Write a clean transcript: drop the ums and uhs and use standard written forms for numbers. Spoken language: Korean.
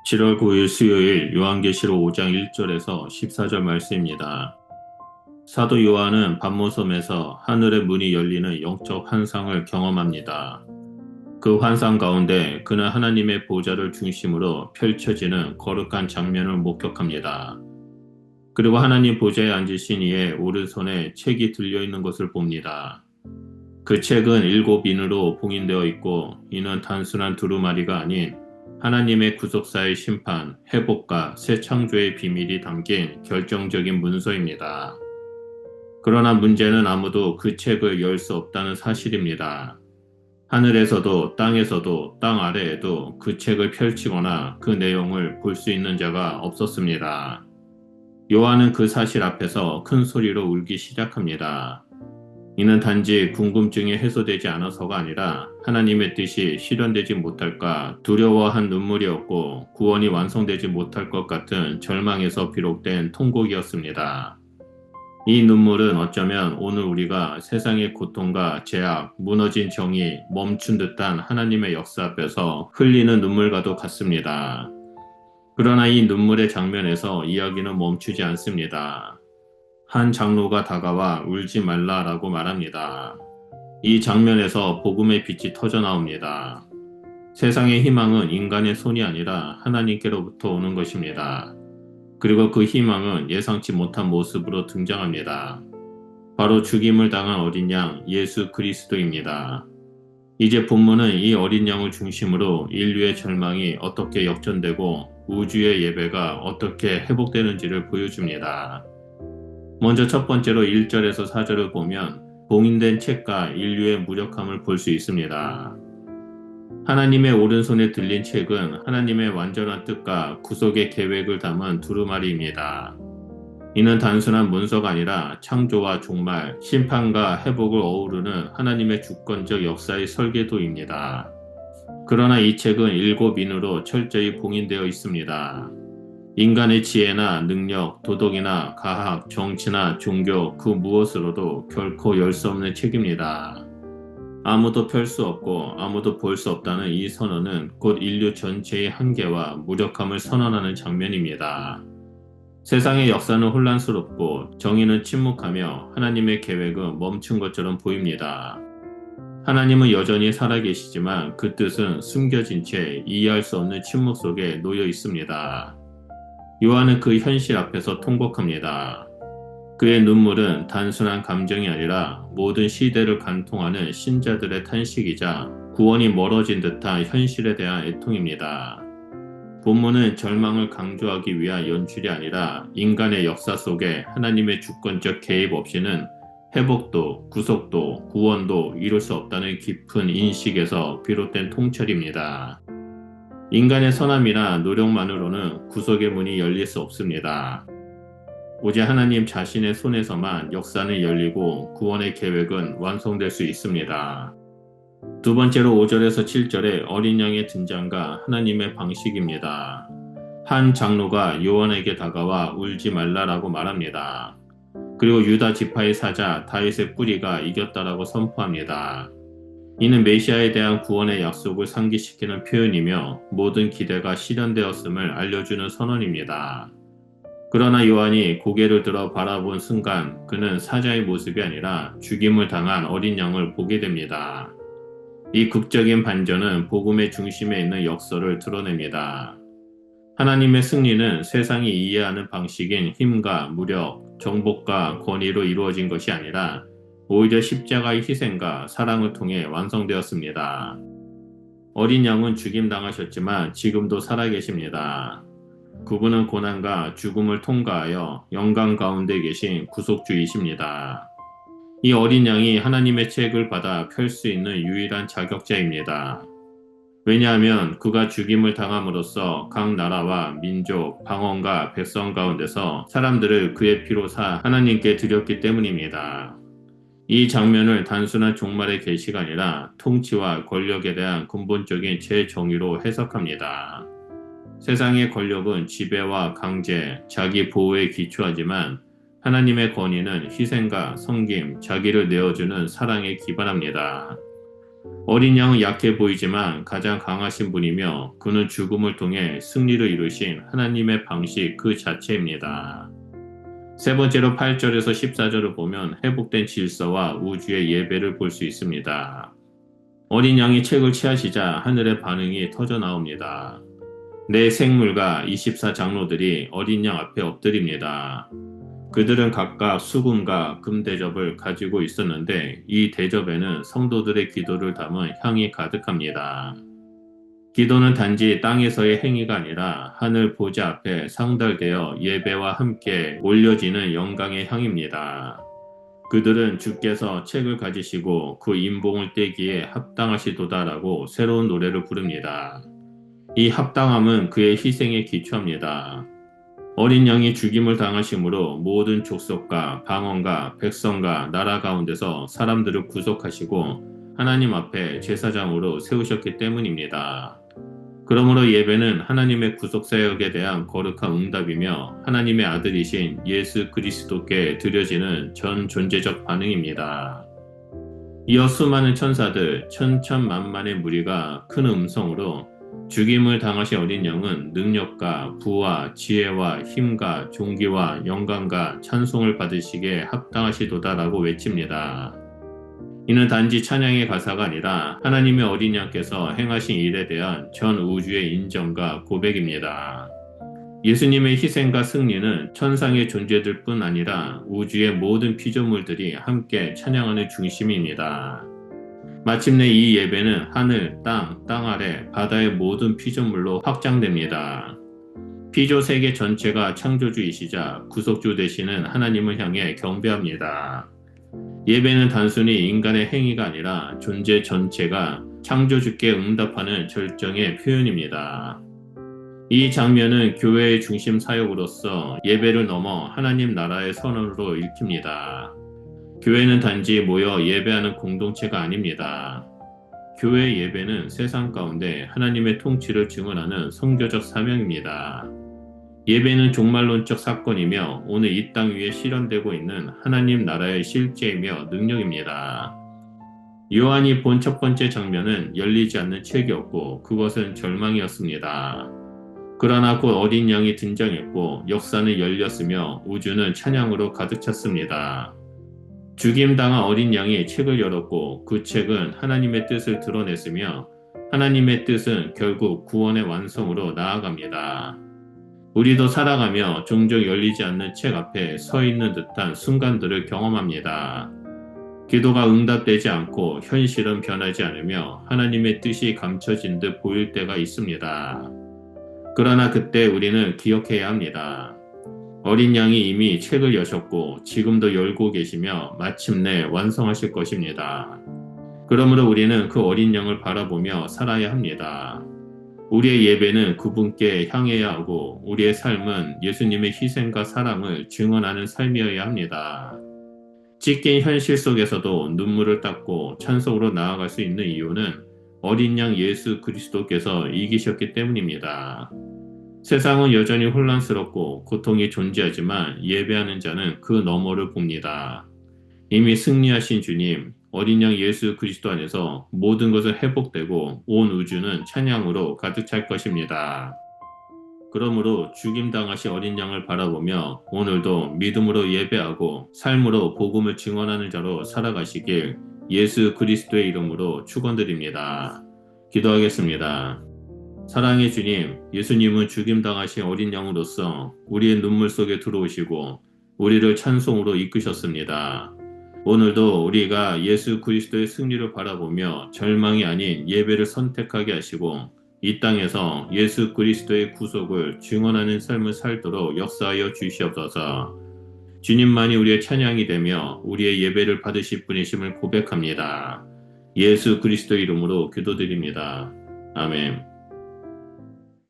7월 9일 수요일 요한계시록 5장 1절에서 14절 말씀입니다. 사도 요한은 밤모섬에서 하늘의 문이 열리는 영적 환상을 경험합니다. 그 환상 가운데 그는 하나님의 보좌를 중심으로 펼쳐지는 거룩한 장면을 목격합니다. 그리고 하나님 보좌에 앉으신 이의 오른손에 책이 들려있는 것을 봅니다. 그 책은 7인으로 봉인되어 있고 이는 단순한 두루마리가 아닌 하나님의 구속사의 심판, 회복과 새 창조의 비밀이 담긴 결정적인 문서입니다. 그러나 문제는 아무도 그 책을 열 수 없다는 사실입니다. 하늘에서도 땅에서도 땅 아래에도 그 책을 펼치거나 그 내용을 볼 수 있는 자가 없었습니다. 요한은 그 사실 앞에서 큰 소리로 울기 시작합니다. 이는 단지 궁금증이 해소되지 않아서가 아니라 하나님의 뜻이 실현되지 못할까 두려워한 눈물이었고 구원이 완성되지 못할 것 같은 절망에서 비롯된 통곡이었습니다. 이 눈물은 어쩌면 오늘 우리가 세상의 고통과 제약, 무너진 정의, 멈춘 듯한 하나님의 역사 앞에서 흘리는 눈물과도 같습니다. 그러나 이 눈물의 장면에서 이야기는 멈추지 않습니다. 한 장로가 다가와 울지 말라라고 말합니다. 이 장면에서 복음의 빛이 터져 나옵니다. 세상의 희망은 인간의 손이 아니라 하나님께로부터 오는 것입니다. 그리고 그 희망은 예상치 못한 모습으로 등장합니다. 바로 죽임을 당한 어린 양 예수 그리스도입니다. 이제 본문은 이 어린 양을 중심으로 인류의 절망이 어떻게 역전되고 우주의 예배가 어떻게 회복되는지를 보여줍니다. 먼저 첫 번째로 1절에서 4절을 보면 봉인된 책과 인류의 무력함을 볼 수 있습니다. 하나님의 오른손에 들린 책은 하나님의 완전한 뜻과 구속의 계획을 담은 두루마리입니다. 이는 단순한 문서가 아니라 창조와 종말, 심판과 회복을 어우르는 하나님의 주권적 역사의 설계도입니다. 그러나 이 책은 7인으로 철저히 봉인되어 있습니다. 인간의 지혜나 능력, 도덕이나 가학, 정치나 종교 그 무엇으로도 결코 열 수 없는 책입니다. 아무도 펼 수 없고 아무도 볼 수 없다는 이 선언은 곧 인류 전체의 한계와 무력함을 선언하는 장면입니다. 세상의 역사는 혼란스럽고 정의는 침묵하며 하나님의 계획은 멈춘 것처럼 보입니다. 하나님은 여전히 살아계시지만 그 뜻은 숨겨진 채 이해할 수 없는 침묵 속에 놓여 있습니다. 요한은 그 현실 앞에서 통곡합니다. 그의 눈물은 단순한 감정이 아니라 모든 시대를 간통하는 신자들의 탄식이자 구원이 멀어진 듯한 현실에 대한 애통입니다. 본문은 절망을 강조하기 위한 연출이 아니라 인간의 역사 속에 하나님의 주권적 개입 없이는 회복도, 구속도, 구원도 이룰 수 없다는 깊은 인식에서 비롯된 통찰입니다. 인간의 선함이나 노력만으로는 구속의 문이 열릴 수 없습니다. 오직 하나님 자신의 손에서만 역사는 열리고 구원의 계획은 완성될 수 있습니다. 두 번째로 5절에서 7절의 어린 양의 등장과 하나님의 방식입니다. 한 장로가 요한에게 다가와 울지 말라라고 말합니다. 그리고 유다 지파의 사자 다윗의 뿌리가 이겼다라고 선포합니다. 이는 메시아에 대한 구원의 약속을 상기시키는 표현이며 모든 기대가 실현되었음을 알려주는 선언입니다. 그러나 요한이 고개를 들어 바라본 순간 그는 사자의 모습이 아니라 죽임을 당한 어린 양을 보게 됩니다. 이 극적인 반전은 복음의 중심에 있는 역설을 드러냅니다. 하나님의 승리는 세상이 이해하는 방식인 힘과 무력, 정복과 권위로 이루어진 것이 아니라 오히려 십자가의 희생과 사랑을 통해 완성되었습니다. 어린 양은 죽임당하셨지만 지금도 살아계십니다. 그분은 고난과 죽음을 통과하여 영광 가운데 계신 구속주이십니다. 이 어린 양이 하나님의 책을 받아 펼 수 있는 유일한 자격자입니다. 왜냐하면 그가 죽임을 당함으로써 각 나라와 민족, 방언과 백성 가운데서 사람들을 그의 피로 사 하나님께 드렸기 때문입니다. 이 장면을 단순한 종말의 계시가 아니라 통치와 권력에 대한 근본적인 재정의로 해석합니다. 세상의 권력은 지배와 강제, 자기 보호에 기초하지만 하나님의 권위는 희생과 섬김, 자기를 내어주는 사랑에 기반합니다. 어린 양은 약해 보이지만 가장 강하신 분이며 그는 죽음을 통해 승리를 이루신 하나님의 방식 그 자체입니다. 세 번째로 8절에서 14절을 보면 회복된 질서와 우주의 예배를 볼 수 있습니다. 어린 양이 책을 취하시자 하늘의 반응이 터져 나옵니다. 네 생물과 24 장로들이 어린 양 앞에 엎드립니다. 그들은 각각 수금과 금대접을 가지고 있었는데 이 대접에는 성도들의 기도를 담은 향이 가득합니다. 기도는 단지 땅에서의 행위가 아니라 하늘 보좌 앞에 상달되어 예배와 함께 올려지는 영광의 향입니다. 그들은 주께서 책을 가지시고 그 인봉을 떼기에 합당하시도다라고 새로운 노래를 부릅니다. 이 합당함은 그의 희생에 기초합니다. 어린 양이 죽임을 당하심으로 모든 족속과 방언과 백성과 나라 가운데서 사람들을 구속하시고 하나님 앞에 제사장으로 세우셨기 때문입니다. 그러므로 예배는 하나님의 구속사역에 대한 거룩한 응답이며 하나님의 아들이신 예수 그리스도께 드려지는 전 존재적 반응입니다. 이어 수많은 천사들, 천천만만의 무리가 큰 음성으로 죽임을 당하신 어린 양은 능력과 부와 지혜와 힘과 존귀와 영광과 찬송을 받으시기에 합당하시도다라고 외칩니다. 이는 단지 찬양의 가사가 아니라 하나님의 어린 양께서 행하신 일에 대한 전 우주의 인정과 고백입니다. 예수님의 희생과 승리는 천상의 존재들 뿐 아니라 우주의 모든 피조물들이 함께 찬양하는 중심입니다. 마침내 이 예배는 하늘, 땅 아래, 바다의 모든 피조물로 확장됩니다. 피조 세계 전체가 창조주이시자 구속주 되시는 하나님을 향해 경배합니다. 예배는 단순히 인간의 행위가 아니라 존재 전체가 창조주께 응답하는 절정의 표현입니다. 이 장면은 교회의 중심 사역으로서 예배를 넘어 하나님 나라의 선언으로 읽힙니다. 교회는 단지 모여 예배하는 공동체가 아닙니다. 교회 예배는 세상 가운데 하나님의 통치를 증언하는 선교적 사명입니다. 예배는 종말론적 사건이며 오늘 이 땅 위에 실현되고 있는 하나님 나라의 실제이며 능력입니다. 요한이 본 첫 번째 장면은 열리지 않는 책이었고 그것은 절망이었습니다. 그러나 곧 어린 양이 등장했고 역사는 열렸으며 우주는 찬양으로 가득 찼습니다. 죽임당한 어린 양이 책을 열었고 그 책은 하나님의 뜻을 드러냈으며 하나님의 뜻은 결국 구원의 완성으로 나아갑니다. 우리도 살아가며 종종 열리지 않는 책 앞에 서 있는 듯한 순간들을 경험합니다. 기도가 응답되지 않고 현실은 변하지 않으며 하나님의 뜻이 감춰진 듯 보일 때가 있습니다. 그러나 그때 우리는 기억해야 합니다. 어린 양이 이미 책을 여셨고 지금도 열고 계시며 마침내 완성하실 것입니다. 그러므로 우리는 그 어린 양을 바라보며 살아야 합니다. 우리의 예배는 그분께 향해야 하고 우리의 삶은 예수님의 희생과 사랑을 증언하는 삶이어야 합니다. 찢긴 현실 속에서도 눈물을 닦고 찬송으로 나아갈 수 있는 이유는 어린 양 예수 그리스도께서 이기셨기 때문입니다. 세상은 여전히 혼란스럽고 고통이 존재하지만 예배하는 자는 그 너머를 봅니다. 이미 승리하신 주님, 어린 양 예수 그리스도 안에서 모든 것은 회복되고 온 우주는 찬양으로 가득 찰 것입니다. 그러므로 죽임당하신 어린 양을 바라보며 오늘도 믿음으로 예배하고 삶으로 복음을 증언하는 자로 살아가시길 예수 그리스도의 이름으로 축원드립니다. 기도하겠습니다. 사랑의 주님, 예수님은 죽임당하신 어린 양으로서 우리의 눈물 속에 들어오시고 우리를 찬송으로 이끄셨습니다. 오늘도 우리가 예수 그리스도의 승리를 바라보며 절망이 아닌 예배를 선택하게 하시고 이 땅에서 예수 그리스도의 구속을 증언하는 삶을 살도록 역사하여 주시옵소서. 주님만이 우리의 찬양이 되며 우리의 예배를 받으실 분이심을 고백합니다. 예수 그리스도 이름으로 기도드립니다. 아멘.